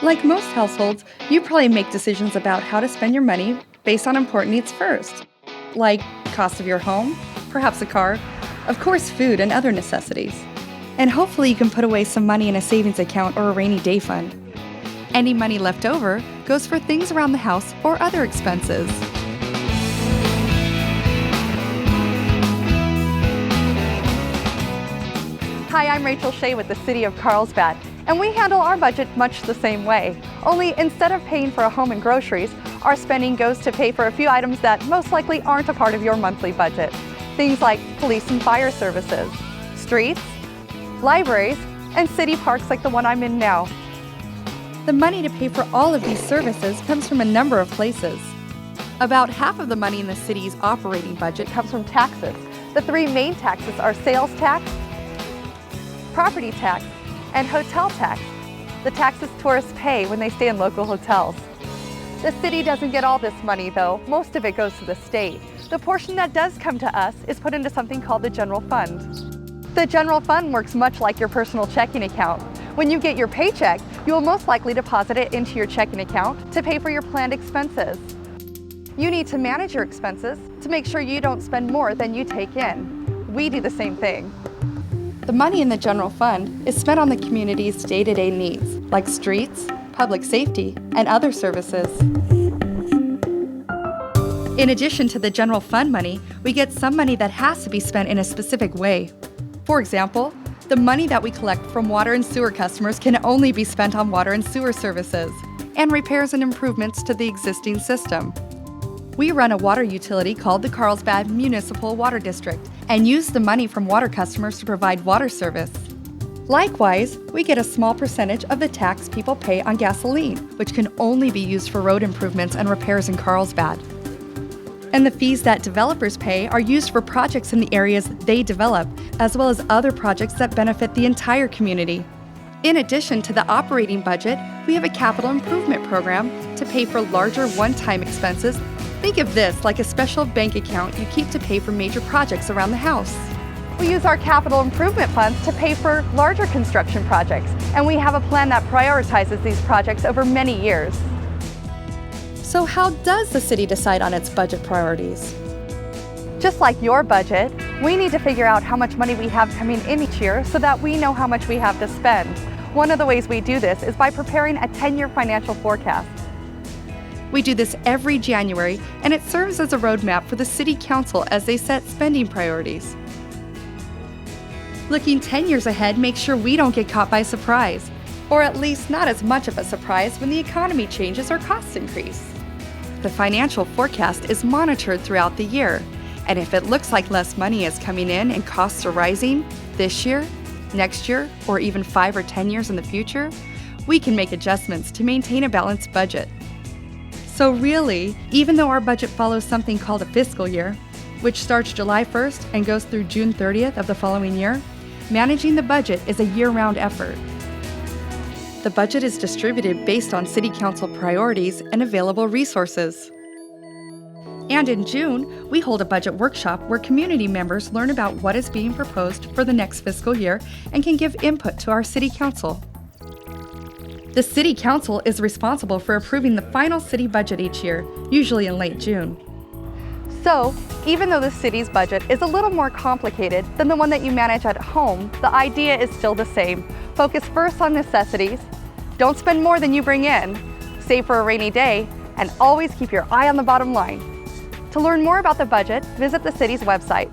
Like most households, you probably make decisions about how to spend your money based on important needs first, like cost of your home, perhaps a car, of course, food and other necessities. And hopefully, you can put away some money in a savings account or a rainy day fund. Any money left over goes for things around the house or other expenses. Hi, I'm Rachel Shea with the City of Carlsbad, and we handle our budget much the same way. Only instead of paying for a home and groceries, our spending goes to pay for a few items that most likely aren't a part of your monthly budget. Things like police and fire services, streets, libraries, and city parks like the one I'm in now. The money to pay for all of these services comes from a number of places. About half of the money in the city's operating budget Comes from taxes. The three main taxes are sales tax, property tax, and hotel tax, the taxes tourists pay when they stay in local hotels. The city doesn't get all this money though. Most of it goes to the state. The portion that does come to us is put into something called the general fund. The general fund works much like your personal checking account. When you get your paycheck, you will most likely deposit it into your checking account to pay for your planned expenses. You need to manage your expenses to make sure you don't spend more than you take in. We do the same thing. The money in the general fund is spent on the community's day-to-day needs, like streets, public safety, and other services. In addition to the general fund money, we get some money that has to be spent in a specific way. For example, the money that we collect from water and sewer customers can only be spent on water and sewer services, and repairs and improvements to the existing system. We run a water utility called the Carlsbad Municipal Water District and use the money from water customers to provide water service. Likewise, we get a small percentage of the tax people pay on gasoline, which can only be used for road improvements and repairs in Carlsbad. And the fees that developers pay are used for projects in the areas they develop, as well as other projects that benefit the entire community. In addition to the operating budget, we have a capital improvement program to pay for larger one-time expenses. Think of this like a special bank account you keep to pay for major projects around the house. We use our capital improvement funds to pay for larger construction projects, and we have a plan that prioritizes these projects over many years. So how does the city decide on its budget priorities? Just like your budget, we need to figure out how much money we have coming in each year so that we know how much we have to spend. One of the ways we do this is by preparing a 10-year financial forecast. We do this every January, and it serves as a roadmap for the City Council as they set spending priorities. Looking 10 years ahead makes sure we don't get caught by surprise, or at least not as much of a surprise when the economy changes or costs increase. The financial forecast is monitored throughout the year, and if it looks like less money is coming in and costs are rising this year, next year, or even 5 or 10 years in the future, we can make adjustments to maintain a balanced budget. So really, even though our budget follows something called a fiscal year, which starts July 1st and goes through June 30th of the following year, managing the budget is a year-round effort. The budget is distributed based on City Council priorities and available resources. And in June, we hold a budget workshop where community members learn about what is being proposed for the next fiscal year and can give input to our City Council. The City Council is responsible for approving the final city budget each year, usually in late June. So, even though the city's budget is a little more complicated than the one that you manage at home, the idea is still the same. Focus first on necessities, don't spend more than you bring in, save for a rainy day, and always keep your eye on the bottom line. To learn more about the budget, visit the city's website.